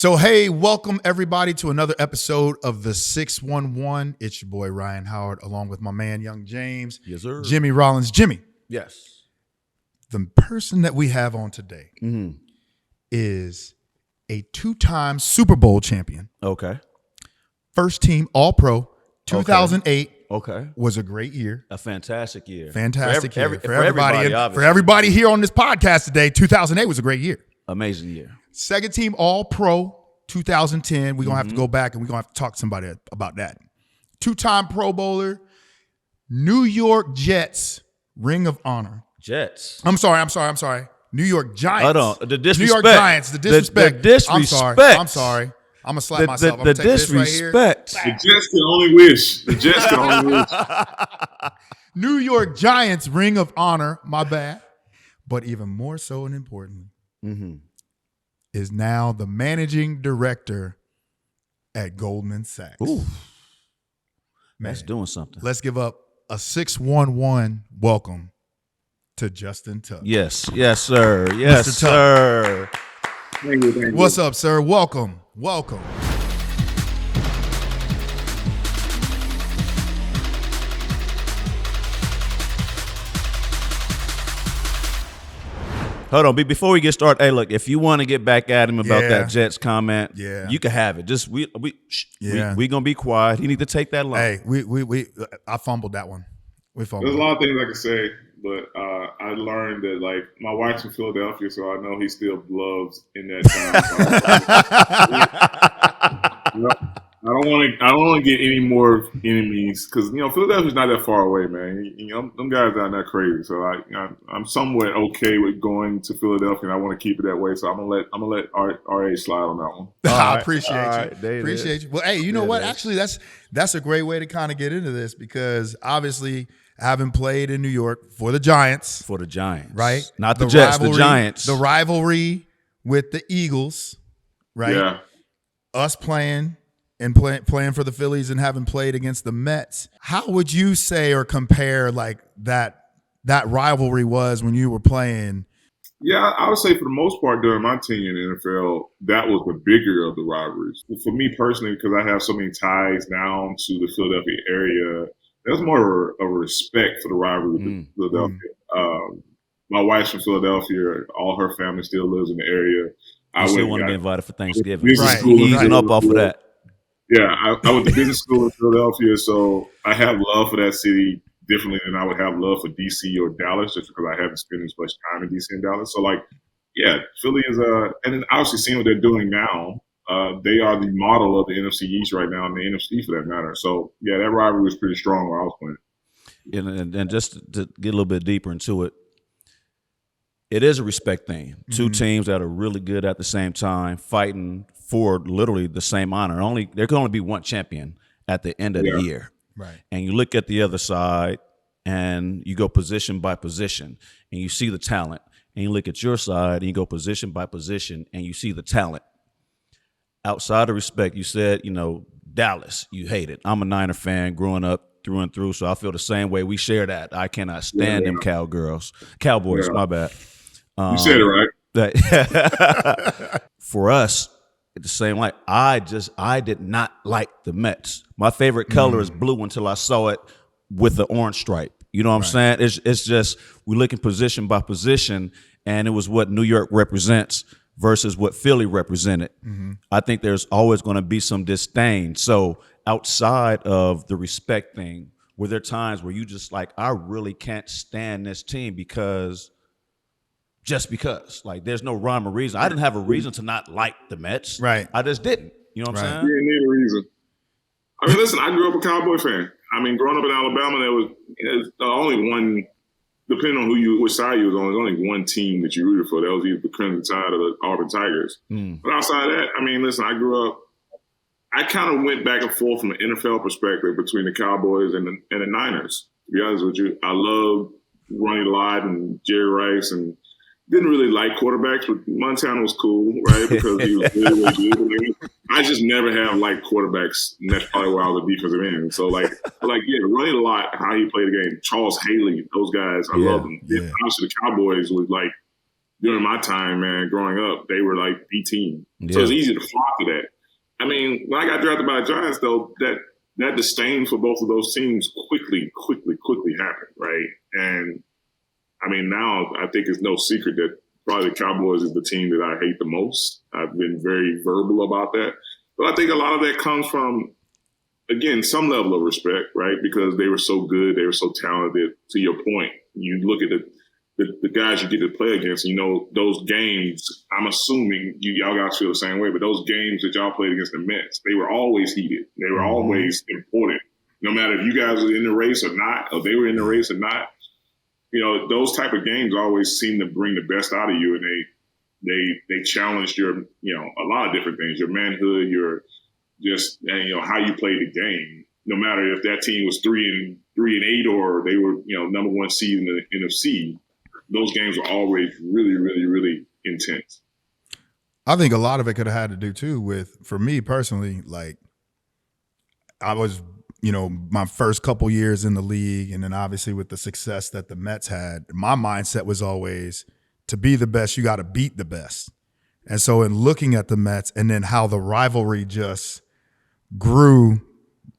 So, hey, welcome everybody to another episode of the 611. It's your boy Ryan Howard, along with my man, Young James. Yes, sir. Jimmy Rollins. Jimmy. Yes. The person that we have on today is a two-time Super Bowl champion. Okay. First team All-Pro, 2008. Okay. Was a great year. A fantastic year. Fantastic year. For everybody, for everybody here on this podcast today, 2008 was a great year. Amazing year. Second team All-Pro, 2010. We're going to have to go back and we're going to have to talk to somebody about that. Two-time Pro Bowler, New York Jets, Ring of Honor. Jets. I'm sorry. New York Giants. Hold on. The disrespect. New York Giants. The disrespect. The disrespect. I'm sorry. I'm going to slap myself. I'm The going to take this right here. disrespect. The Jets can only wish. The Jets can only wish. New York Giants, Ring of Honor. My bad. But even more so and importantly, is now the managing director at Goldman Sachs. Ooh. Man, That's doing something. let's give up a 611 welcome to Justin Tuck. Yes. Yes, sir. Yes, Mr. Tuck. sir. Thank you. What's up, sir? Welcome. Hold on. Before we get started, hey, look, if you want to get back at him about Yeah. that Jets comment, Yeah. you can have it. Just we Yeah. gonna be quiet. He need to take that line. Hey, I fumbled that one. We fumbled. There's a lot of things I can say, but I learned that like my wife's from Philadelphia, so I know he still loves in that time. I don't want to get any more enemies because Philadelphia's not that far away, man. Them guys are not crazy, so I'm somewhat okay with going to Philadelphia, and I want to keep it that way. So I'm gonna let RA slide on that one. I appreciate you. right, there it Appreciate is. you. Well, hey, you know what? Actually, that's a great way to kind of get into this because obviously, having played in New York for the Giants, For the Giants. right? Not the Jets, the Giants. The rivalry with the Eagles, right? Yeah. Us playing for the Phillies and having played against the Mets. How would you say or compare like that rivalry was when you were playing? Yeah, I would say for the most part during my tenure in the NFL, that was the bigger of the rivalries. For me personally, because I have so many ties now to the Philadelphia area, there's more of a respect for the rivalry with Philadelphia. My wife's from Philadelphia. All her family still lives in the area. I still want to be invited for Thanksgiving. Right. Easing up off of that. Yeah, I went to business school in Philadelphia, so I have love for that city differently than I would have love for DC or Dallas, just because I haven't spent as much time in DC and Dallas. So, Philly is and then obviously seeing what they're doing now, they are the model of the NFC East right now, and the NFC for that matter. So, yeah, that rivalry was pretty strong where I was playing. And just to get a little bit deeper into it, it is a respect thing. Two teams that are really good at the same time, fighting for literally the same honor. There can only be one champion at the end of the year. Right. And you look at the other side and you go position by position and you see the talent. And you look at your side and you go position by position and you see the talent. Outside of respect, you said, Dallas, you hate it. I'm a Niner fan growing up through and through, so I feel the same way. We share that. I cannot stand them Cowboys, my bad. You said it right. For us, it's the same. Like I did not like the Mets. My favorite color is blue until I saw it with the orange stripe. You know what I'm saying? It's just we looking position by position, and it was what New York represents versus what Philly represented. I think there's always going to be some disdain. So outside of the respect thing, were there times where you just like, I really can't stand this team because there's no rhyme or reason. I didn't have a reason to not like the Mets. Right. I just didn't. You know what I'm saying? You didn't need a reason. I mean, listen, I grew up a Cowboy fan. I mean, growing up in Alabama, there was only one, depending on which side you was on, there's only one team that you rooted for. That was either the Crimson Tide or the Auburn Tigers. But outside of that, I mean, listen, I grew up, I kind of went back and forth from an NFL perspective between the Cowboys and the Niners. To be honest with you, I love Ronnie Lott and Jerry Rice and didn't really like quarterbacks, but Montana was cool, right? Because he was really good. I just never have liked quarterbacks, and that's probably why I was a defensive end. So, Ronnie Lott, how he played the game, Charles Haley, those guys, I love them. Yeah. Honestly, the Cowboys was like during my time, man, growing up, they were like the team. Yeah. So it's easy to flock to that. I mean, when I got drafted by the Giants, though, that disdain for both of those teams quickly happened, right? And I mean, now I think it's no secret that probably the Cowboys is the team that I hate the most. I've been very verbal about that. But I think a lot of that comes from, again, some level of respect, right? Because they were so good, they were so talented. To your point, you look at the guys you get to play against, you know, those games, I'm assuming y'all guys feel the same way, but those games that y'all played against the Mets, they were always heated. They were always important. No matter if you guys were in the race or not, or they were in the race or not, you know, those type of games always seem to bring the best out of you, and they challenge your, you know, a lot of different things, your manhood, your just, you know, how you play the game. No matter if that team was 3-8 or they were, you know, number one seed in the NFC, those games were always really, really, really intense. I think a lot of it could have had to do too with, for me personally, like I was, you know, my first couple years in the league, and then obviously with the success that the Mets had, my mindset was always to be the best, you got to beat the best. And so in looking at the Mets and then how the rivalry just grew,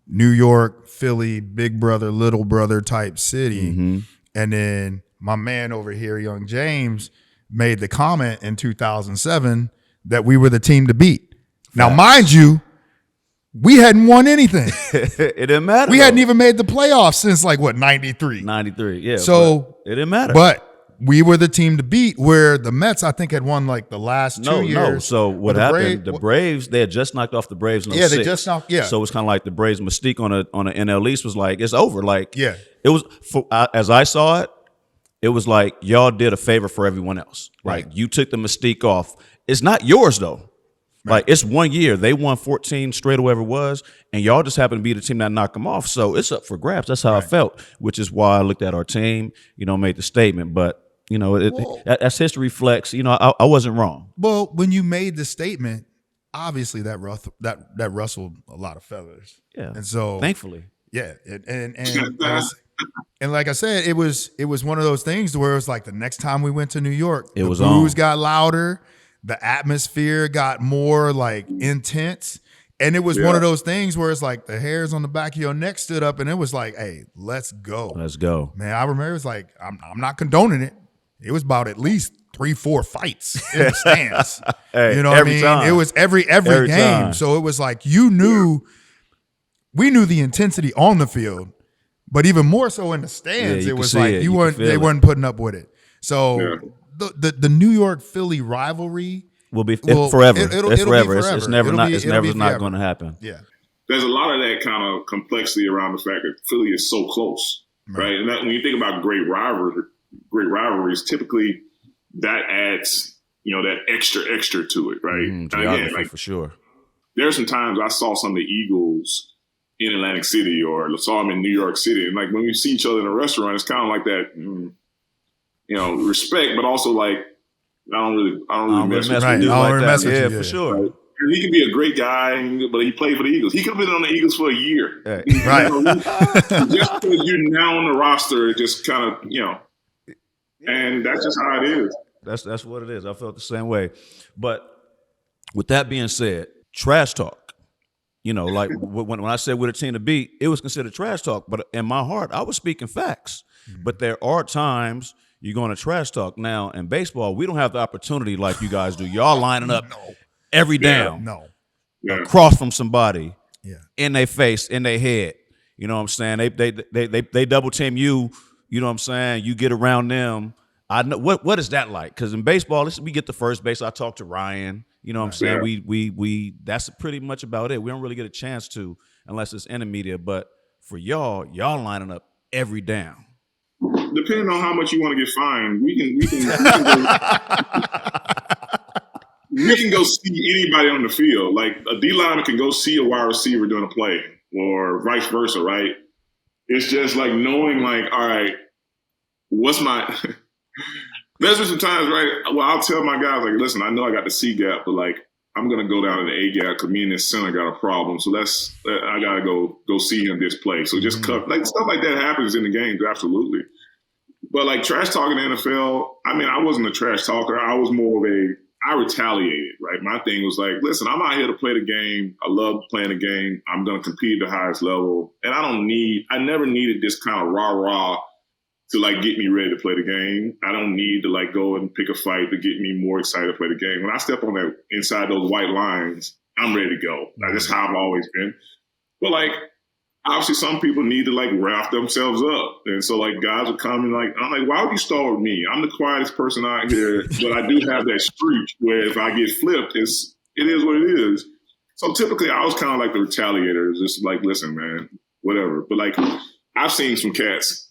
New York, Philly, big brother, little brother type city. And then my man over here, Young James, made the comment in 2007 that we were the team to beat. Now, mind you, we hadn't won anything. It didn't matter. We hadn't even made the playoffs since 93. 93, yeah. So it didn't matter. But we were the team to beat, where the Mets, I think, had won the last 2 years. No. So what happened? The Braves, they had just knocked off the Braves in 06. They just knocked. Yeah. So it's kind of like the Braves' mystique on an NL East was like, it's over. Like, yeah, it was. As I saw it, it was like y'all did a favor for everyone else. Right. Like you took the mystique off. It's not yours though. Right. Like it's 1 year. They won 14 straight or whatever it was, and y'all just happened to be the team that knocked them off. So it's up for grabs. That's how I felt, which is why I looked at our team, you know, made the statement. But you know, as history reflects, you know, I wasn't wrong. Well, when you made the statement, obviously that rustled a lot of feathers. Yeah. And so thankfully. Yeah. And like I said, it was one of those things where it was like the next time we went to New York, the boos got louder, the atmosphere got more like intense. And it was one of those things where it's like the hairs on the back of your neck stood up, and it was like, hey, let's go. Let's go. Man, I remember it was like, I'm not condoning it. It was about at least 3-4 fights in the stands. Hey, you know what I mean? Time. It was every game. Time. So it was like we knew the intensity on the field, but even more so in the stands. It was like they weren't putting up with it. So the New York Philly rivalry will be forever. It's forever. It's never not going to happen. Yeah. There's a lot of that kind of complexity around the fact that Philly is so close, right? And that, when you think about great rivalries, typically that adds, you know, that extra to it, right? And again, like, for sure. There are some times I saw some of the Eagles in Atlantic City or saw them in New York City, and like when we see each other in a restaurant, it's kind of like that, you know, respect, but also like I don't really mess with you. Yeah, for sure. Right? He can be a great guy, but he played for the Eagles. He could have been on the Eagles for a year. Right. Just because you're now on the roster, it just kind of, you know, and that's just how it is. That's what it is. I felt the same way. But with that being said, trash talk, you know, like when I said we're the team to beat, it was considered trash talk. But in my heart, I was speaking facts. But there are times you're going to trash talk. Now, in baseball, we don't have the opportunity like you guys do. Y'all lining up every down. Across from somebody. In their face, in their head. You know what I'm saying? They double team you. You know what I'm saying? You get around them. I know what is that like? Because in baseball, we get the first base. I talk to Ryan. You know what I'm saying? We that's pretty much about it. We don't really get a chance to unless it's in the media. But for y'all lining up every down. Depending on how much you want to get fined, we can go see anybody on the field. Like a D lineman can go see a wide receiver doing a play, or vice versa, right? It's just like knowing, like, all right, what's my? There's just some times, right? Well, I'll tell my guys, like, listen, I know I got the C gap, but like, I'm gonna go down to the A gap because me and this center got a problem. So I gotta go see him this play. So just cut, like stuff like that happens in the games, absolutely. But like trash talking in the NFL, I mean, I wasn't a trash talker. I was more of I retaliated, right? My thing was like, listen, I'm out here to play the game. I love playing the game. I'm going to compete at the highest level. And I never needed this kind of rah-rah to like get me ready to play the game. I don't need to like go and pick a fight to get me more excited to play the game. When I step on that inside those white lines, I'm ready to go. Like, that's how I've always been. But like, obviously some people need to like wrap themselves up. And so like guys would come and like, I'm like, why would you start with me? I'm the quietest person out here, but I do have that streak where if I get flipped, it is what it is. So typically I was kind of like the retaliator, just like, listen, man, whatever. But like I've seen some cats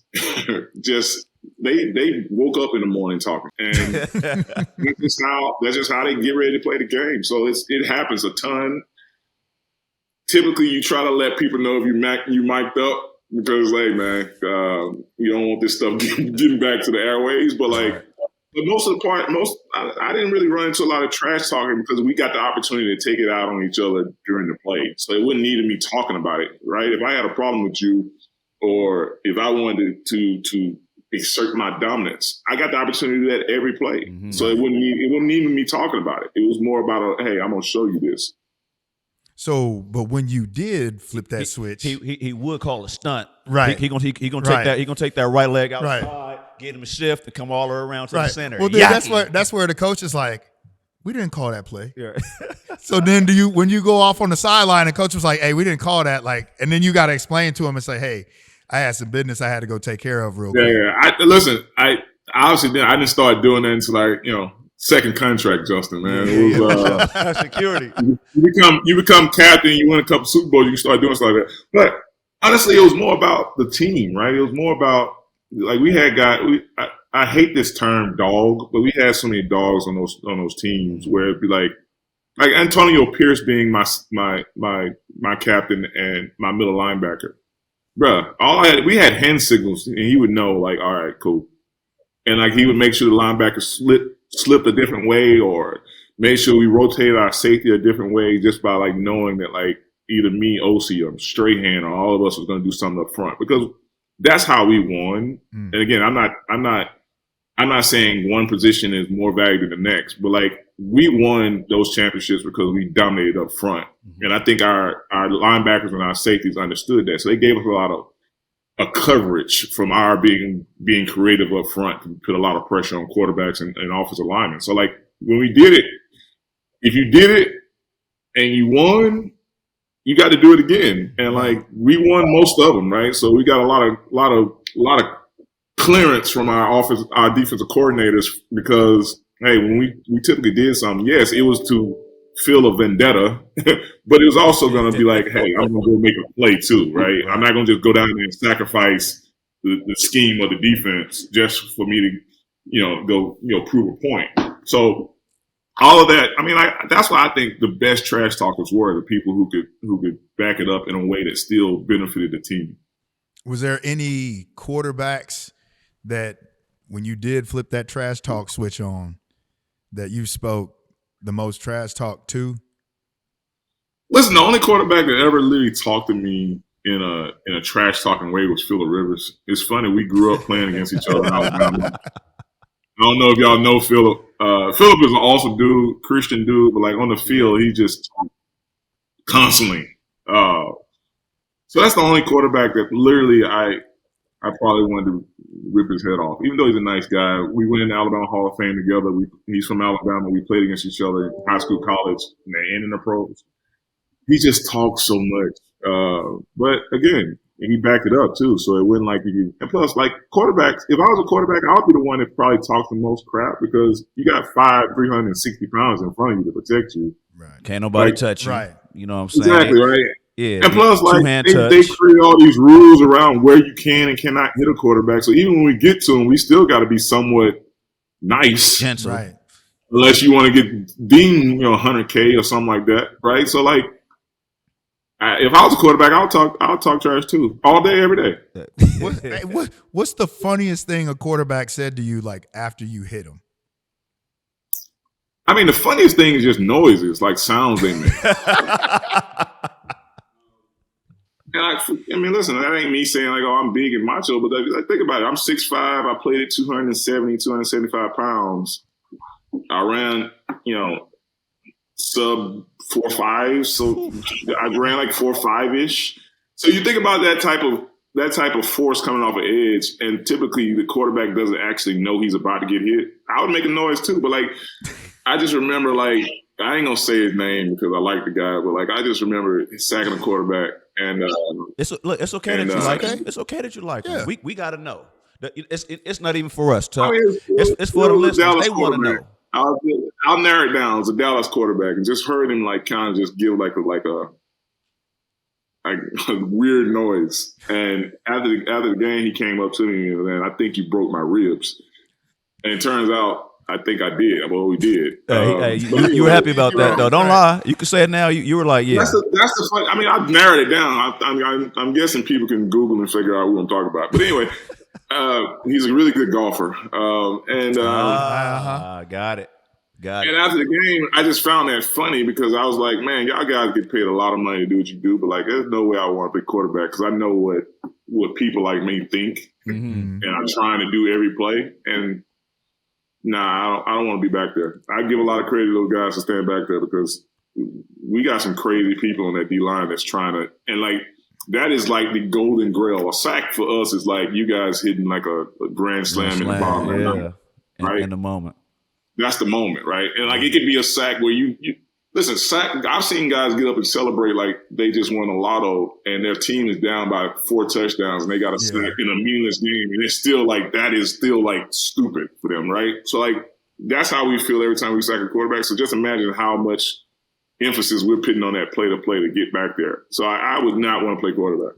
just they woke up in the morning talking, and that's just how they get ready to play the game. So it happens a ton. Typically, you try to let people know if you mic'd up because, hey, man, you don't want this stuff getting back to the airways. But like, but most of the part, I didn't really run into a lot of trash talking because we got the opportunity to take it out on each other during the play. So it wouldn't need me talking about it, right? If I had a problem with you, or if I wanted to exert my dominance, I got the opportunity to do that every play. Mm-hmm. So it wouldn't need me talking about it. It was more about hey, I'm gonna show you this. So, but when you did flip that switch, he would call a stunt. Right. He gonna take that. He gonna take that right leg outside, get him a shift, and come all around to the center. Well, then that's where the coach is like, we didn't call that play. Yeah. So then when you go off on the sideline, and coach was like, hey, we didn't call that, like, and then you got to explain to him and say, hey, I had some business I had to go take care of real quick. Yeah. I obviously I didn't start doing that until like, second contract, Justin, man. It was security. You become captain, you win a couple Super Bowls, you start doing stuff like that. But honestly, it was more about the team, right? It was more about like we had guys. I hate this term dog, but we had so many dogs on those teams where it'd be like Antonio Pierce being my captain and my middle linebacker. Bruh, we had hand signals, and he would know, like, all right, cool. And, like, he would make sure the linebacker slipped a different way or made sure we rotated our safety a different way just by, like, knowing that, like, either me, OC, or Strahan, or all of us was going to do something up front. Because that's how we won. And, again, I'm not saying one position is more valuable than the next, but, like, we won those championships because we dominated up front. And I think our linebackers and our safeties understood that. So they gave us a lot of coverage from our being creative up front to put a lot of pressure on quarterbacks and offensive linemen. So, like, when we did it, if you did it and you won, you got to do it again. And, like, we won most of them, right? So we got a lot of clearance from our defensive coordinators because, hey, when we typically did something, yes, it was to feel a vendetta, but it was also going to be like, hey, I'm going to go make a play too, right? I'm not going to just go down there and sacrifice the scheme of the defense just for me to, go, prove a point. So all of that, I mean, that's why I think the best trash talkers were the people who could back it up in a way that still benefited the team. Was there any quarterbacks that when you did flip that trash talk switch on that you spoke the most trash talk to? Listen, the only quarterback that ever literally talked to me in a trash talking way was Phillip Rivers. It's funny, we grew up playing against each other in Alabama. I don't know if y'all know Phillip. Phillip is an awesome dude, Christian dude, but like on the field, he just constantly. So that's the only quarterback that literally I probably wanted to rip his head off. Even though he's a nice guy, we went in the Alabama Hall of Fame together. He's from Alabama. We played against each other in high school, college, and in the pros. He just talks so much. But again, he backed it up too. So it wasn't like and plus, like quarterbacks, if I was a quarterback, I would be the one that probably talks the most crap because you got 360 pounds in front of you to protect you. Right. Can't nobody touch you. Right. You know what I'm saying? Exactly, right? Yeah. And plus, like, they create all these rules around where you can and cannot hit a quarterback. So even when we get to him, we still got to be somewhat nice. Gentle. Right. Unless you want to get deemed, $100K or something like that, right? So, like, if I was a quarterback, I'll talk trash too, all day, every day. What's the funniest thing a quarterback said to you, like, after you hit him? I mean, the funniest thing is just noises, like sounds they make. And mean, listen, that ain't me saying like, oh, I'm big and macho, but like, think about it. I'm 6'5". I played at 275 pounds. I ran, sub 4.5, so I ran like 4.5-ish. So you think about that type of force coming off an edge, and typically the quarterback doesn't actually know he's about to get hit. I would make a noise too, but like I just remember like I ain't gonna say his name because I like the guy, but like I just remember sacking the quarterback, and it's okay that you like him. It's okay that you like him. We got to know. It's not even for us, Tuck. It's for the listeners. They want to know. I'll narrow it down. It's a Dallas quarterback, and just heard him like kind of just give like a weird noise. And after the game, he came up to me and I think you broke my ribs. And it turns out I think I did. Well, we did. You were happy about that though. Don't lie. You can say it now. You were like, yeah. That's the fun. I mean, I've narrowed it down. I'm guessing people can Google and figure out who I'm talking about. But anyway, he's a really good golfer. Got it. And after the game, I just found that funny because I was like, man, y'all guys get paid a lot of money to do what you do, but like, there's no way I want to play quarterback because I know what people like me think, and I'm trying to do every play. And nah, I don't want to be back there. I give a lot of credit to those guys to stand back there because we got some crazy people on that D line that's trying to, and like that is like the golden grail. A sack for us is like you guys hitting like a grand slam in the bottom, right? In the moment. That's the moment, right? And like it could be a sack where you listen. Sack. I've seen guys get up and celebrate like they just won a lotto and their team is down by 4 touchdowns and they got a sack in a meaningless game, and it's still like that is still like stupid for them, right? So like that's how we feel every time we sack a quarterback. So just imagine how much emphasis we're putting on that play to get back there. So I would not want to play quarterback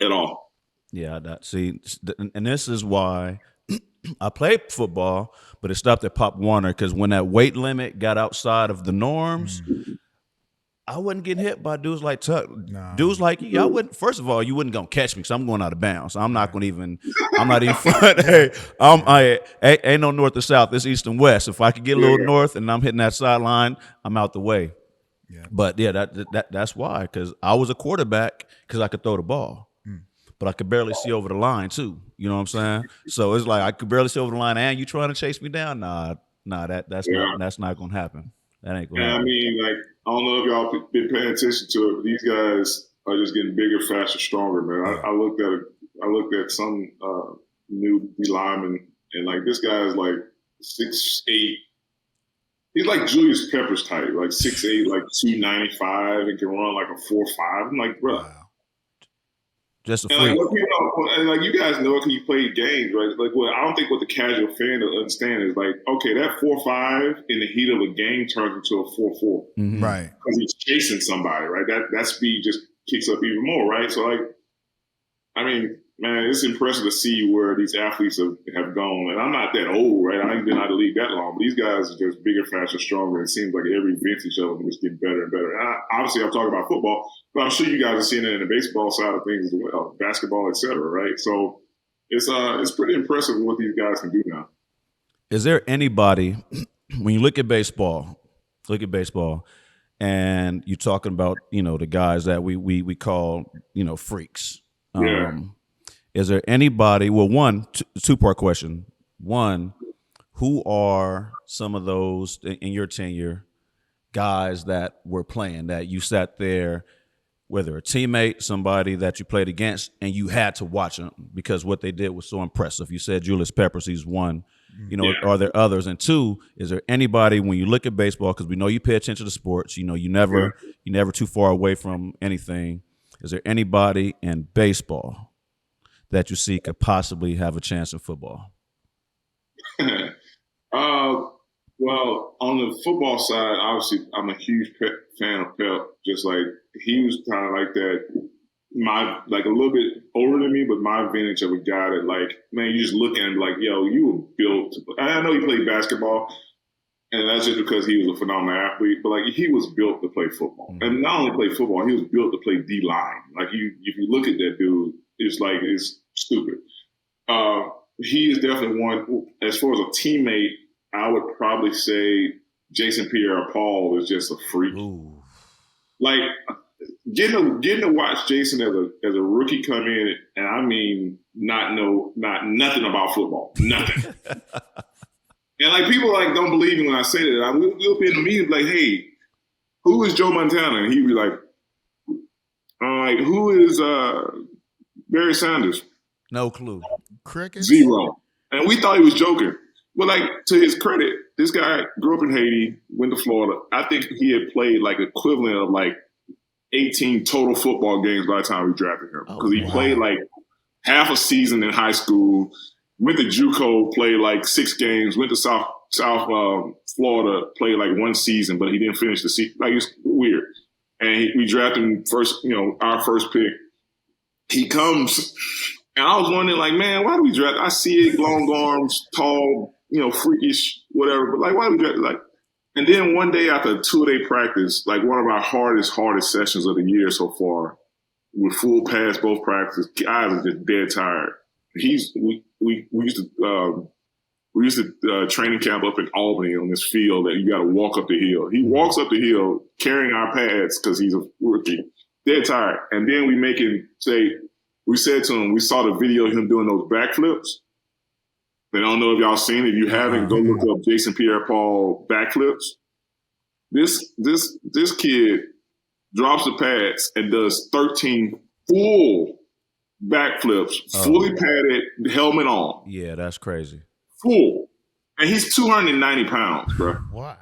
at all. Yeah, see, and this is why I played football, but it stopped at Pop Warner because when that weight limit got outside of the norms, I wasn't getting hit by dudes like Tuck. No. Dudes like you, I wouldn't. First of all, you wouldn't gonna catch me because I'm going out of bounds. I'm not going to even. I'm not even. Hey, ain't no north or south. It's east and west. If I could get a little north and I'm hitting that sideline, I'm out the way. Yeah. But yeah, that's why because I was a quarterback because I could throw the ball. But I could barely see over the line too. You know what I'm saying? So it's like I could barely see over the line, and you trying to chase me down? Nah, that's not gonna happen. That ain't gonna happen. I mean, like I don't know if y'all been paying attention to it, but these guys are just getting bigger, faster, stronger, man. I looked at some new D lineman, and like this guy is like 6'8". He's like Julius Peppers type, like 6'8", like 295, and can run like a 4.5. I'm like, bro. Wow. Just a freak. And like you guys know it because you play games, right? Like, I don't think what the casual fan will understand is like, okay, that 4.5 in the heat of a game turns into a 4.4, right? Because he's chasing somebody, right? That speed just kicks up even more, right? So like, I mean, man, it's impressive to see where these athletes have gone. And I'm not that old, right? I ain't been out of the league that long, but these guys are just bigger, faster, stronger. It seems like every vintage of them is getting better and better. And obviously, I'm talking about football, but I'm sure you guys are seeing it in the baseball side of things as well, basketball, et cetera, right? So it's pretty impressive what these guys can do now. Is there anybody, when you look at baseball, and you're talking about, the guys that we call, freaks. Is there anybody? Well, two-part question. One, who are some of those in your tenure guys that were playing that you sat there, whether a teammate, somebody that you played against, and you had to watch them because what they did was so impressive? You said Julius Peppers, he's one. Are there others? And two, is there anybody when you look at baseball, because we know you pay attention to sports, you never too far away from anything. Is there anybody in baseball that you see could possibly have a chance in football? Well, on the football side, obviously, I'm a huge fan of Pep. Just like he was kind of like that, a little bit older than me, but my vintage of a guy that like, man, you just look at him like, yo, you were built. I know he played basketball, and that's just because he was a phenomenal athlete, but like he was built to play football. Mm-hmm. And not only play football, he was built to play D-line. Like if you look at that dude, it's stupid. He is definitely one. As far as a teammate, I would probably say Jason Pierre-Paul is just a freak. Ooh. Like getting to watch Jason as a rookie come in, and I mean, not nothing about football, nothing. And like people like don't believe me when I say that. We'll be in the meeting like, hey, who is Joe Montana? And he'd be like, who is Barry Sanders? No clue. Cricket. 0. And we thought he was joking. But like to his credit, this guy grew up in Haiti, went to Florida. I think he had played like equivalent of like 18 total football games by the time we drafted him. Because he played like half a season in high school, went to JUCO, played like 6 games, went to South Florida, played like 1 season, but he didn't finish the season. Like, it's weird. And we drafted him first, our first pick. He comes, and I was wondering, like, man, why do we draft? I see it, long arms, tall, freakish, whatever, but like, why do we draft? Like, and then one day after a 2-day practice, like one of our hardest sessions of the year so far, with full pass both practices, I was just dead tired. We used to training camp up in Albany on this field that you got to walk up the hill. He walks up the hill carrying our pads because he's a rookie, dead tired. And then we said to him, we saw the video of him doing those backflips. I don't know if y'all seen it. If you haven't, go look up Jason Pierre-Paul backflips. This kid drops the pads and does 13 full backflips, fully padded, helmet on. Yeah, that's crazy. Full. And he's 290 pounds, bro. Wow.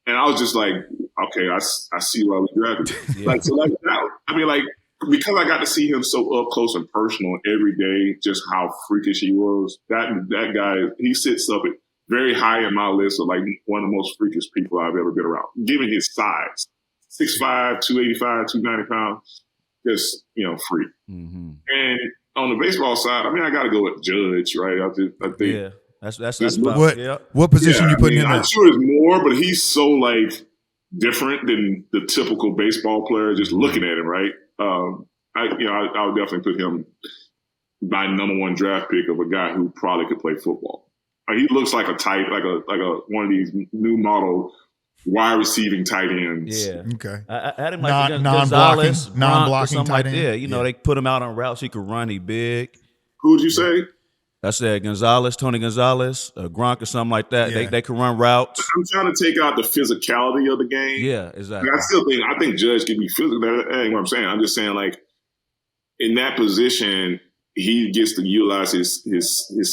And I was just like, okay, I see why we drafted him. Yeah. Because I got to see him so up close and personal every day, just how freakish he was. That guy, he sits up very high in my list of like one of the most freakish people I've ever been around, given his size. 6'5", 285, 290 pounds. Just, freak. Mm-hmm. And on the baseball side, I got to go with Judge, right? I think. Yeah, that's about, what position you putting him in? I'm sure it's more, but he's so like different than the typical baseball player. Just looking at him, right? I would definitely put him my number 1 draft pick of a guy who probably could play football. He looks like a type, like a one of these new model wide receiving tight ends. Yeah. Okay. I had him like non-blocking tight end. Like they put him out on routes. He could run. He big. Who'd you say? I said Tony Gonzalez, Gronk or something like that. Yeah. They can run routes. I'm trying to take out the physicality of the game. Yeah, exactly. I think Judge can be physical. That ain't what I'm saying. I'm just saying, like, in that position, he gets to utilize his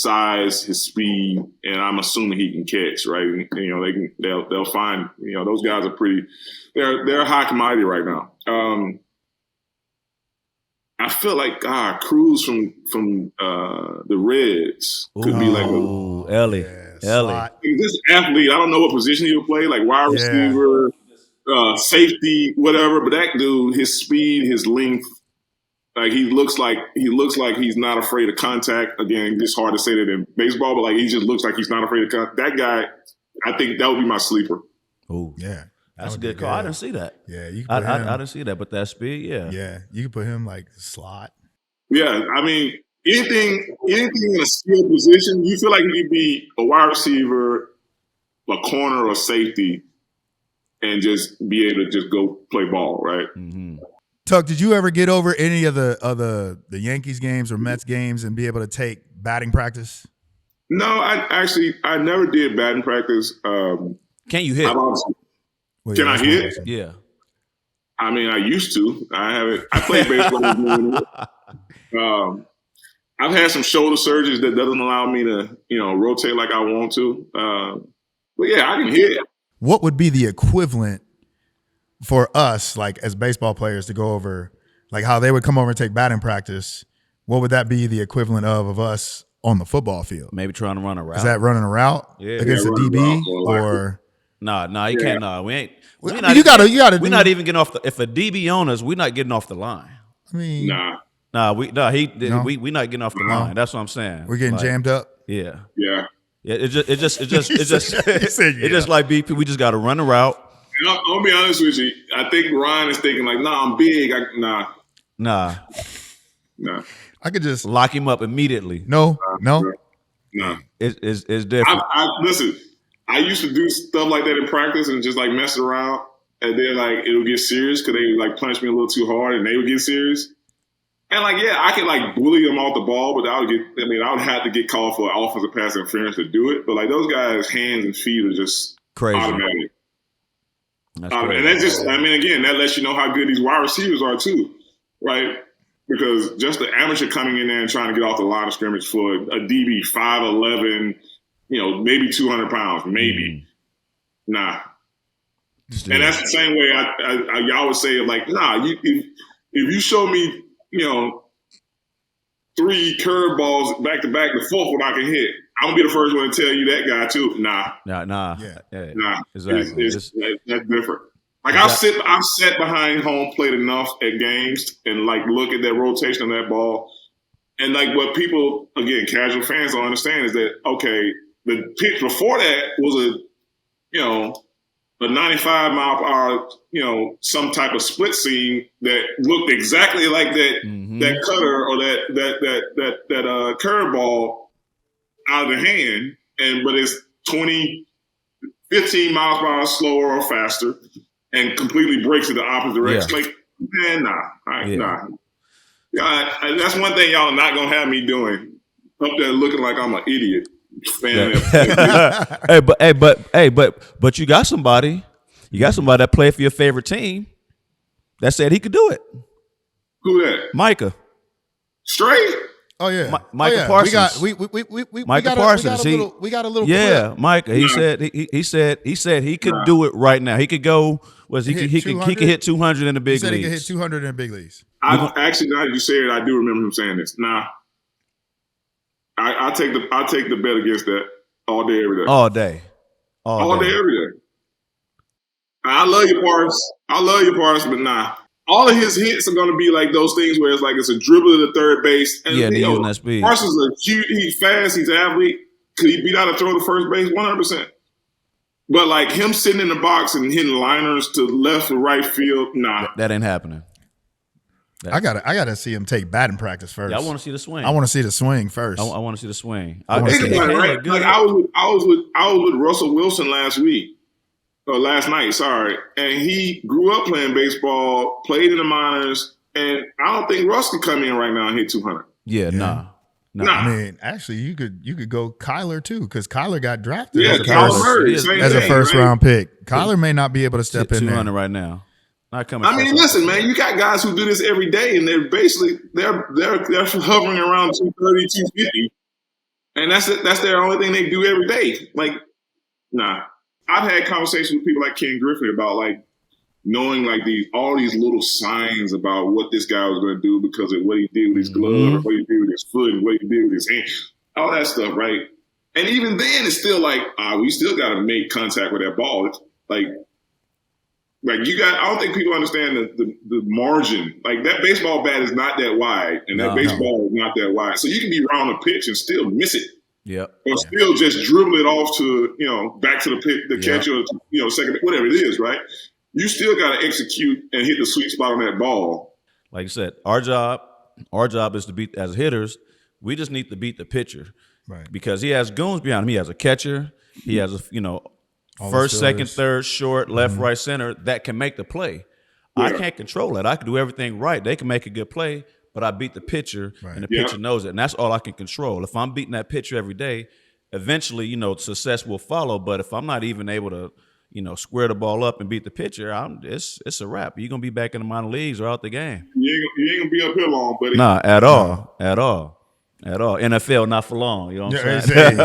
size, his speed, and I'm assuming he can catch, right? They'll find, those guys are pretty. They're a high commodity right now. I feel like Cruz from the Reds could be like Ellie. This athlete, I don't know what position he would play, like wide receiver, safety, whatever. But that dude, his speed, his length, like he looks like he's not afraid of contact. Again, it's hard to say that in baseball, but like he just looks like he's not afraid of contact. That guy, I think that would be my sleeper. Oh yeah. That's a good call. I didn't see that. Yeah, you. I didn't see that, but that speed, yeah. Yeah, you can put him like slot. Yeah, anything in a skill position, you feel like you could be a wide receiver, a corner, or safety, and just be able to just go play ball, right? Mm-hmm. Tuck, did you ever get over any of the Yankees games or Mets games and be able to take batting practice? No, I never did batting practice. Can you hit? Can I hit? Yeah. I used to. I haven't. I played baseball. I've had some shoulder surgeries that doesn't allow me to, rotate like I want to. But yeah, I can hit. What would be the equivalent for us, like as baseball players, to go over, like how they would come over and take batting practice? What would that be the equivalent of us on the football field? Maybe trying to run a route. Is that running a route against a DB or? No, you can't. No, we ain't. You gotta. We're not even getting off the. If a DB on us, we're not getting off the line. We not getting off the line. That's what I'm saying. We're getting jammed up. Yeah. Yeah. It just like BP. We just got to run the route. I'll be honest with you. I think Ryan is thinking like, nah, I'm big. Nah. I could just lock him up immediately. No. It's different. Listen. I used to do stuff like that in practice and just like mess around. and then like it would get serious because they like punch me a little too hard, and they would get serious. And like, yeah, I could like bully them off the ball, but I would have to get called for offensive pass interference to do it. But like those guys' hands and feet are just crazy. Automatic. And that's just, I mean, again, that lets you know how good these wide receivers are too, right? Because just the amateur coming in there and trying to get off the line of scrimmage for a DB 5'11", maybe 200 pounds, maybe. Nah. And that's the same way y'all would say, like, nah, if you show me, 3 curveballs back to back, the fourth one I can hit, I'm gonna be the first one to tell you that guy too. Nah. Nah. Yeah. Nah. Exactly. That's different. Like I've sat behind home plate enough at games and like look at that rotation of that ball, and like what people, again, casual fans don't understand is that okay, the pitch before that was a 95 mile per hour, some type of split seam that looked exactly like that that cutter or that curveball out of the hand, but it's 15 miles per hour slower or faster and completely breaks in the opposite direction. Yeah. Like, man, nah. Yeah, that's one thing y'all are not gonna have me doing. Up there looking like I'm an idiot. But you got somebody. You got somebody that played for your favorite team that said he could do it. Who that? Micah. Straight? Oh yeah, Micah Parsons. Micah Parsons. We got a little. Yeah, clip. Micah. He said he could do it right now. He could go. He could hit 200 in the big leagues. He said he could hit 200 in the big leagues. Actually, now you say it, I do remember him saying this. Nah. I take the bet against that all day, every day. All day, every day. I love your Parsons, but nah. All of his hits are going to be like those things where it's a dribble to the third base. And, they're using that speed. Parsons is cute. He's fast. He's an athlete. Could he beat out a throw to first base? 100%. But like him sitting in the box and hitting liners to left or right field, nah. That ain't happening. I gotta see him take batting practice first. Yeah, I want to see the swing. I want to see the swing first. I want to see the swing. Think about it, right? Like I was with Russell Wilson last night, sorry, and he grew up playing baseball, played in the minors, and I don't think Russ could come in right now and hit 200. Yeah. Nah. I mean, actually, you could go Kyler too, because Kyler got drafted as a first round pick. Kyler may not be able to step in 200 there right now. I mean, listen, man, you got guys who do this every day, and they're basically they're hovering around 230, 250, and that's their only thing they do every day. Like, nah. I've had conversations with people like Ken Griffey about like knowing like all these little signs about what this guy was going to do because of what he did with his glove, or what he did with his foot, and what he did with his hand, all that stuff, right? And even then, it's still like we still got to make contact with that ball. It's like I don't think people understand the margin. Like that baseball bat is not that wide, and that baseball is not that wide, so you can be around the pitch and still miss it. Yeah. Or still just dribble it off to, back to the catcher, second, whatever it is, right? You still got to execute and hit the sweet spot on that ball. Like you said, our job is to beat, as hitters, we just need to beat the pitcher. Right. Because he has goons behind him. He has a catcher. He has first, second, third, short, left, right, center that can make the play. Yeah. I can't control it. I can do everything right. They can make a good play, but I beat the pitcher, and the pitcher knows it, and that's all I can control. If I'm beating that pitcher every day, eventually, success will follow. But if I'm not even able to, square the ball up and beat the pitcher, it's a wrap. You're gonna be back in the minor leagues or out the game. You ain't gonna be up here long, buddy. Nah, at all. NFL not for long. You know what I'm saying?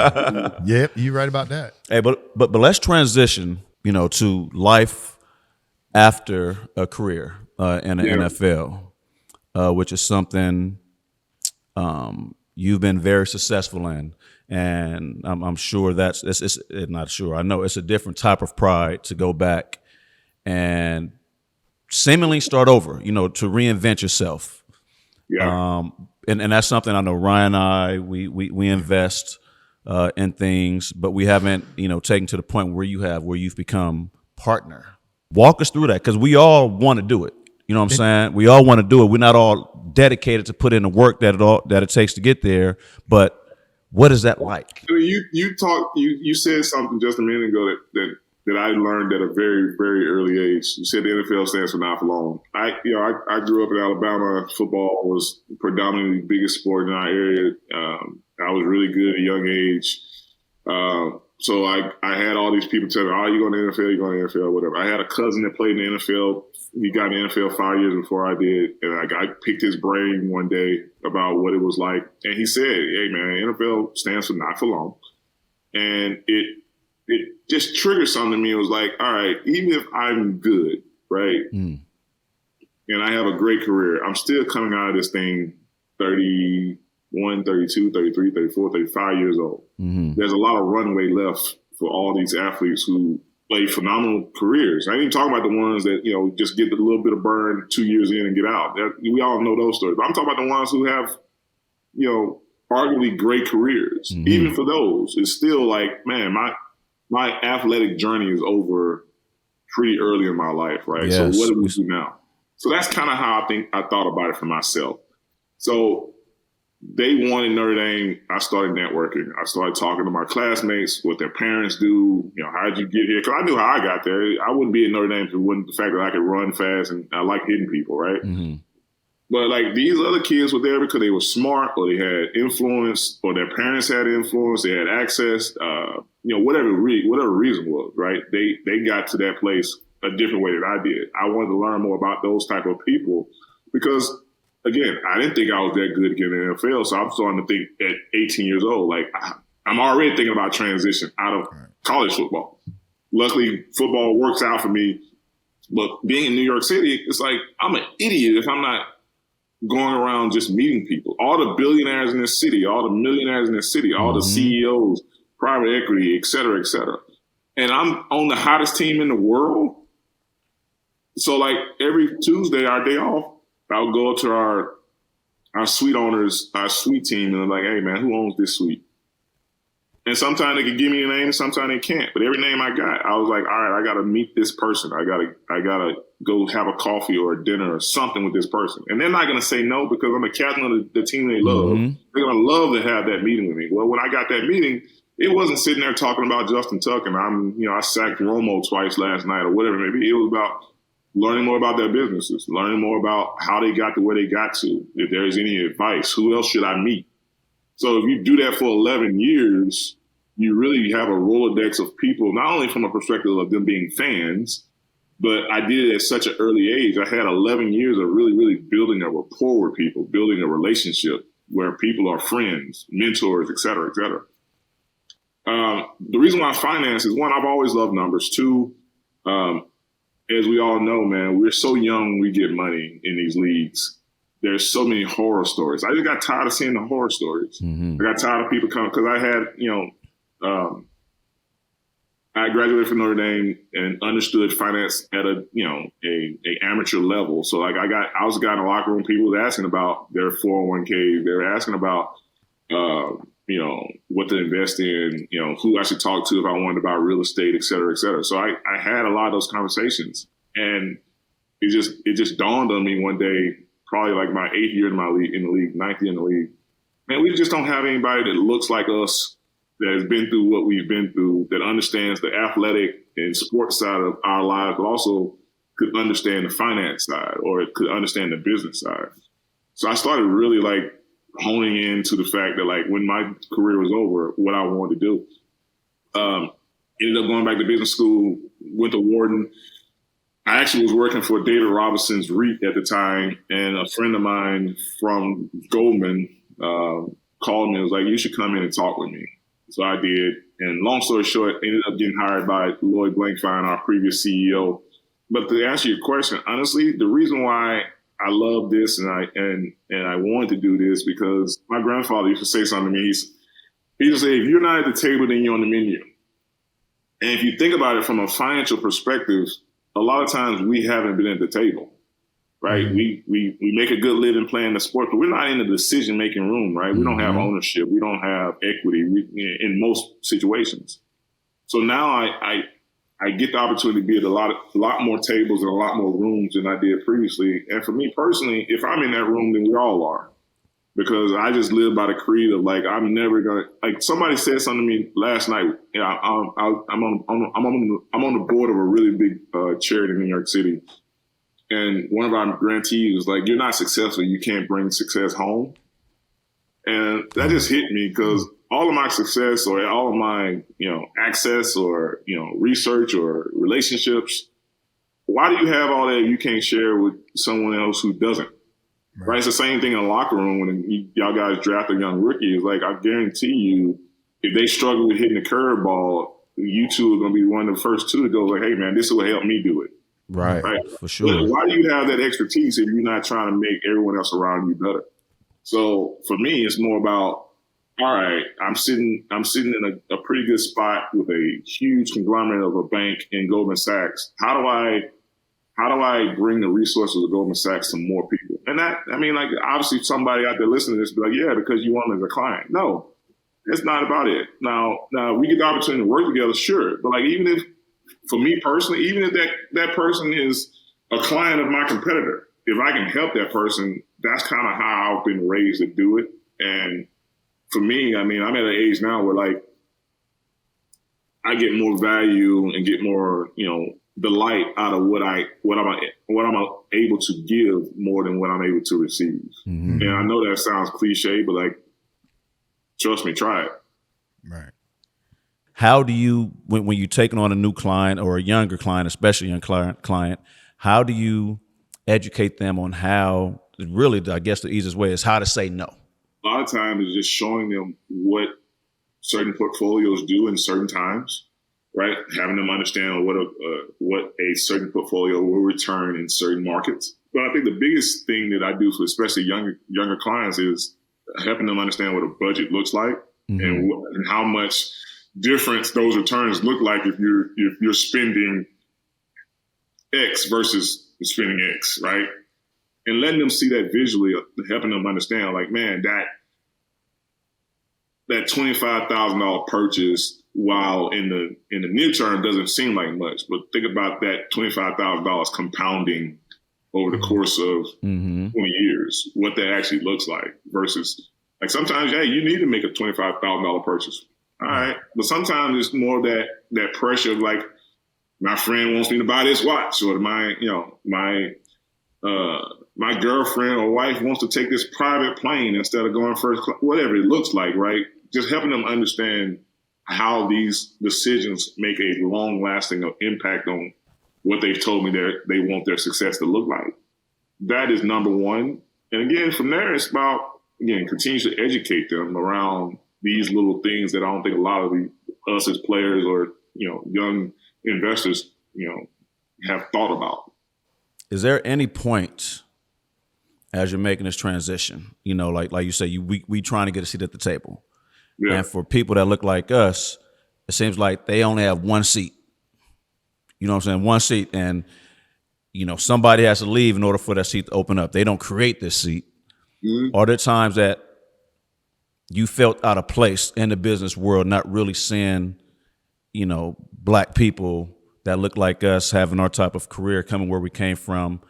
Yep, you're right about that. Hey, but let's transition, to life after a career in the NFL. Which is something you've been very successful in, and I'm sure it's not sure. I know it's a different type of pride to go back and seemingly start over. To reinvent yourself. Yeah. And that's something I know. Ryan and I we invest in things, but we haven't taken to the point where you've become partner. Walk us through that, because we all want to do it. You know what I'm saying? We all want to do it. We're not all dedicated to put in the work that it takes to get there. But what is that like? I mean, you said something just a minute ago that that I learned at a very, very early age. You said the NFL stands for not for long. I grew up in Alabama. Football was predominantly the biggest sport in our area. I was really good at a young age. So I had all these people tell me, "Oh, you going to the NFL? You going to the NFL? Whatever." I had a cousin that played in the NFL. He got in the NFL 5 years before I did, and I picked his brain one day about what it was like, and he said, "Hey, man, NFL stands for not for long," and it just triggered something in me. It was like, all right, even if I'm good, right, and I have a great career, I'm still coming out of this thing 31, 32, 33, 34, 35 years old. There's a lot of runway left for all these athletes who play phenomenal careers. I ain't even talking about the ones that, just get a little bit of burn 2 years in and get out. We all know those stories. But I'm talking about the ones who have, arguably great careers. Even for those, it's still like, man, my athletic journey is over pretty early in my life, right? Yes. So what do we do now? So that's kind of how I thought about it for myself. So day one in Notre Dame, I started networking. I started talking to my classmates, what their parents do, how'd you get here? Because I knew how I got there. I wouldn't be at Notre Dame if it wasn't the fact that I could run fast and I like hitting people, right? But like these other kids were there because they were smart, or they had influence, or their parents had influence, they had access, whatever reason was, right? They got to that place a different way than I did. I wanted to learn more about those type of people because, again, I didn't think I was that good to get in the NFL, so I'm starting to think at 18 years old, like I'm already thinking about transition out of college football. Luckily, football works out for me, but being in New York City, it's like I'm an idiot if I'm not going around just meeting people. All the billionaires in this city, all the millionaires in this city, all the CEOs, private equity, et cetera, et cetera. And I'm on the hottest team in the world. So like every Tuesday, our day off, I'll go to our suite owners, our suite team, and I'm like, hey man, who owns this suite? And sometimes they can give me a name, and sometimes they can't. But every name I got, I was like, all right, I gotta meet this person. I gotta go have a coffee or a dinner or something with this person. And they're not gonna say no because I'm a captain of the team they love. They're gonna love to have that meeting with me. Well, when I got that meeting, it wasn't sitting there talking about Justin Tuck and I sacked Romo twice last night or whatever it may be. It was about learning more about their businesses, learning more about how they got to where they got to. If there's any advice, who else should I meet? So if you do that for 11 years, you really have a Rolodex of people, not only from a perspective of them being fans, but I did it at such an early age. I had 11 years of really, really building a rapport with people, building a relationship where people are friends, mentors, et cetera, et cetera. The reason why finance is, one, I've always loved numbers. Two, as we all know, man, we're so young, we get money in these leagues. There's so many horror stories. I just got tired of seeing the horror stories. I got tired of people coming, because I had, I graduated from Notre Dame and understood finance at a amateur level. So like I was a guy in the locker room, people were asking about their 401ks. They were asking about, what to invest in, who I should talk to if I wanted about real estate, et cetera, et cetera. So I had a lot of those conversations, and it just dawned on me one day, probably like my 8th year in the league, 9th year in the league. Man, we just don't have anybody that looks like us, that has been through what we've been through, that understands the athletic and sports side of our lives, but also could understand the finance side or could understand the business side. So I started really like honing into the fact that like when my career was over, what I wanted to do. Ended up going back to business school, went to Wharton. I actually was working for David Robinson's REIT at the time, and a friend of mine from Goldman called me and was like, you should come in and talk with me. So I did. And long story short, ended up getting hired by Lloyd Blankfein, our previous CEO. But to answer your question, honestly, the reason why I love this and I wanted to do this, because my grandfather used to say something to me. He used to say, if you're not at the table, then you're on the menu. And if you think about it from a financial perspective, a lot of times we haven't been at the table, right? Mm-hmm. We make a good living playing the sport, but we're not in the decision-making room, right? We don't have ownership. We don't have equity in most situations. So now I get the opportunity to be at a lot more tables and a lot more rooms than I did previously. And for me personally, if I'm in that room, then we all are. because I just live by the creed of like I'm never gonna like. Somebody said something to me last night. I'm on the board of a really big charity in New York City, and one of our grantees was like, "You're not successful. You can't bring success home." And that just hit me because all of my success or all of my, access or, research or relationships, why do you have all that if you can't share with someone else who doesn't? Right? It's the same thing in the locker room when y'all guys draft a young rookie. It's like, I guarantee you, if they struggle with hitting the curveball, you two are going to be one of the first two that goes like, hey, man, this is what helped me do it. Right? For sure. But why do you have that expertise if you're not trying to make everyone else around you better? So for me, it's more about, all right, I'm sitting in a pretty good spot with a huge conglomerate of a bank in Goldman Sachs. How do I bring the resources of Goldman Sachs to more people? And obviously somebody out there listening to this be like, yeah, because you want them as a client. No, it's not about it. Now we get the opportunity to work together, sure. But like, even if, for me personally, even if that person is a client of my competitor, if I can help that person, that's kind of how I've been raised to do it. And for me, I'm at an age now where like I get more value and get more, delight out of what I'm able to give more than what I'm able to receive. Mm-hmm. And I know that sounds cliche, but like, trust me, try it. Right. How do you, when you're taking on a new client or a younger client, especially a young client, how do you educate them on how, really, I guess the easiest way is how to say no? A lot of times it's just showing them what certain portfolios do in certain times, right? Having them understand what a certain portfolio will return in certain markets. But I think the biggest thing that I do for especially younger clients is helping them understand what a budget looks like, mm-hmm. and how much difference those returns look like if you're spending X versus spending X, right? And letting them see that visually, helping them understand, like, man, that $25,000 purchase, while in the near term doesn't seem like much, but think about that $25,000 compounding over the course of 20 years, what that actually looks like versus, like, sometimes, yeah, you need to make a $25,000 purchase. All right. But sometimes it's more that pressure of like, my friend wants me to buy this watch, or my girlfriend or wife wants to take this private plane instead of going first class, whatever it looks like, right? Just helping them understand how these decisions make a long-lasting impact on what they've told me they want their success to look like. That is number one. And again, from there, it's about, continue to educate them around these little things that I don't think a lot of us as players or, young investors, have thought about. Is there any point as you're making this transition, like you say, we trying to get a seat at the table. Yeah. And for people that look like us, it seems like they only have one seat. You know what I'm saying? One seat. And, somebody has to leave in order for that seat to open up. They don't create this seat. Mm-hmm. Are there times that you felt out of place in the business world, not really seeing, Black people that look like us having our type of career, coming where we came from,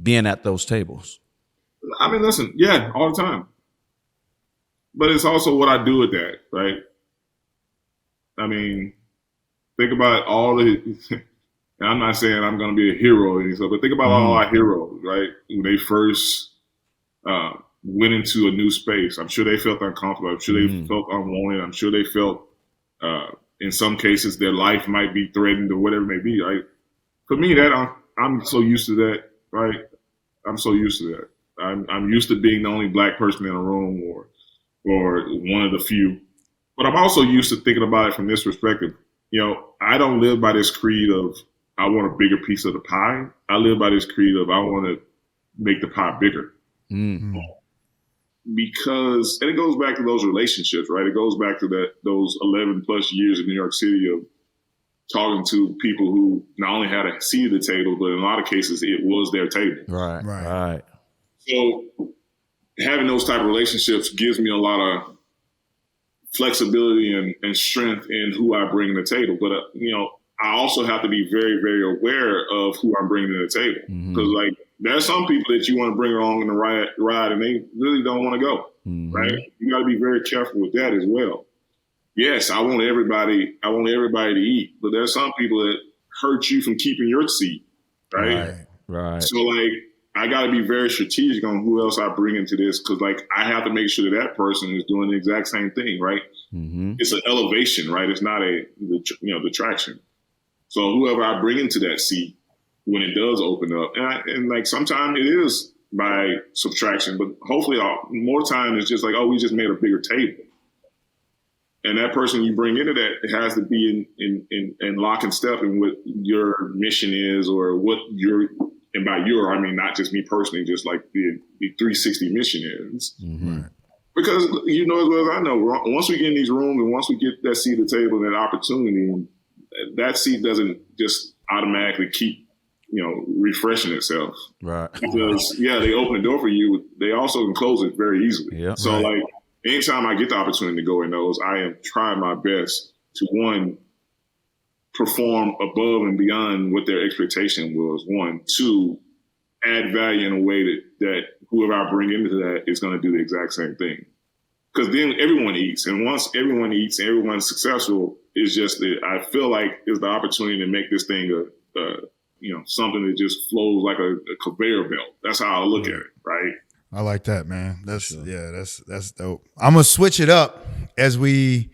being at those tables? Listen, yeah, all the time. But it's also what I do with that, right? Think about all the, and I'm not saying I'm going to be a hero or stuff, but think about all our heroes, right? When they first went into a new space, I'm sure they felt uncomfortable. I'm sure they felt unwanted. I'm sure they felt, in some cases, their life might be threatened or whatever it may be, right? For me, that I'm so used to that, right? I'm so used to that. I'm used to being the only Black person in a room or one of the few. But I'm also used to thinking about it from this perspective. I don't live by this creed of I want a bigger piece of the pie. I live by this creed of I want to make the pie bigger. Mm-hmm. Because, and it goes back to those relationships, right? It goes back to those 11 plus years in New York City of talking to people who not only had a seat at the table, but in a lot of cases, it was their table. Right. So having those type of relationships gives me a lot of flexibility and strength in who I bring to the table. But, I also have to be very, very aware of who I'm bringing to the table. Because like there's some people that you want to bring along in the ride and they really don't want to go. Right? You got to be very careful with that as well. Yes, I want everybody to eat, but there's some people that hurt you from keeping your seat. Right. So like I got to be very strategic on who else I bring into this, because like I have to make sure that person is doing the exact same thing, right? It's an elevation, right? It's not detraction. So whoever I bring into that seat when it does open up, and like sometimes it is by subtraction, but hopefully more time it's just like, oh, we just made a bigger table. And that person you bring into that, it has to be in lock and step in what your mission is, or what your, and by your, I mean not just me personally, just like the 360 mission is. Because you know as well as I know, once we get in these rooms and once we get that seat at the table and that opportunity, that seat doesn't just automatically keep, refreshing itself. Right. Because they open the door for you. They also can close it very easily. Yeah. So like anytime I get the opportunity to go in those, I am trying my best to, one, perform above and beyond what their expectation was. One, two, add value in a way that whoever I bring into that is going to do the exact same thing. Because then everyone eats. And once everyone eats and everyone's successful, it's just that I feel like it's the opportunity to make this thing something that just flows like a conveyor belt. That's how I look at it, right? I like that, man. That's dope. I'm gonna switch it up as we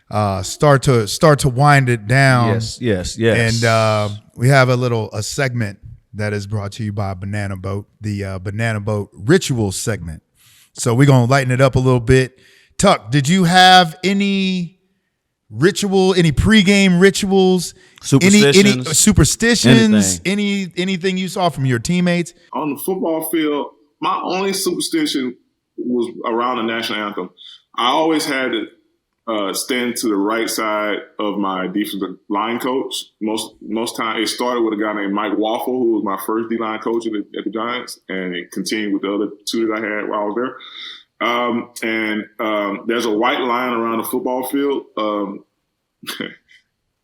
start to wind it down. Yes. And we have a segment that is brought to you by Banana Boat, the Banana Boat Ritual segment. So we're gonna lighten it up a little bit. Tuck, did you have any pregame rituals, any superstitions, anything you saw from your teammates? On the football field, my only superstition was around the national anthem. I always had to stand to the right side of my defensive line coach. Most time it started with a guy named Mike Waffle, who was my first D-line coach at the Giants, and it continued with the other two that I had while I was there. There's a white line around the football field.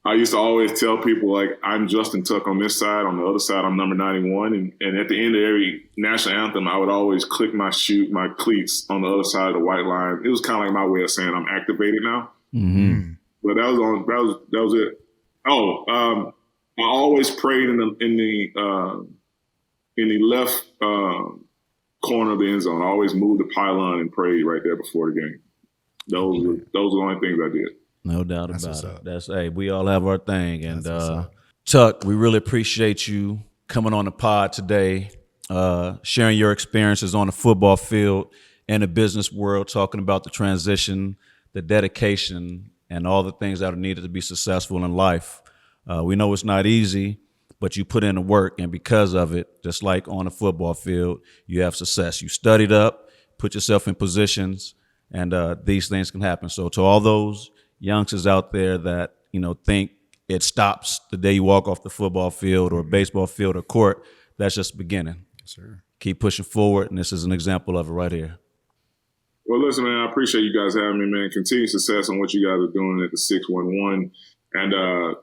I used to always tell people, like, I'm Justin Tuck on this side. On the other side, I'm number 91. And at the end of every national anthem, I would always click my cleats on the other side of the white line. It was kind of like my way of saying I'm activated now. But that was it. I always prayed in the left corner of the end zone. I always moved the pylon and prayed right there before the game. Those were the only things I did. No doubt about it. We all have our thing. And Tuck, we really appreciate you coming on the pod today, sharing your experiences on the football field and the business world, talking about the transition, the dedication, and all the things that are needed to be successful in life. We know it's not easy, but you put in the work, and because of it, just like on the football field, you have success. You studied up, put yourself in positions, and these things can happen. So to all those youngsters out there that, think it stops the day you walk off the football field or baseball field or court, that's just the beginning. Yes, sir. Keep pushing forward, and this is an example of it right here. Well, listen, man, I appreciate you guys having me, man. Continued success on what you guys are doing at the 611. And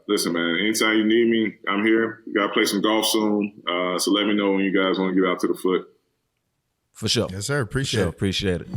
listen, man, anytime you need me, I'm here. You got to play some golf soon. So let me know when you guys want to get out to the foot. For sure. Yes, sir. Appreciate it. Appreciate it.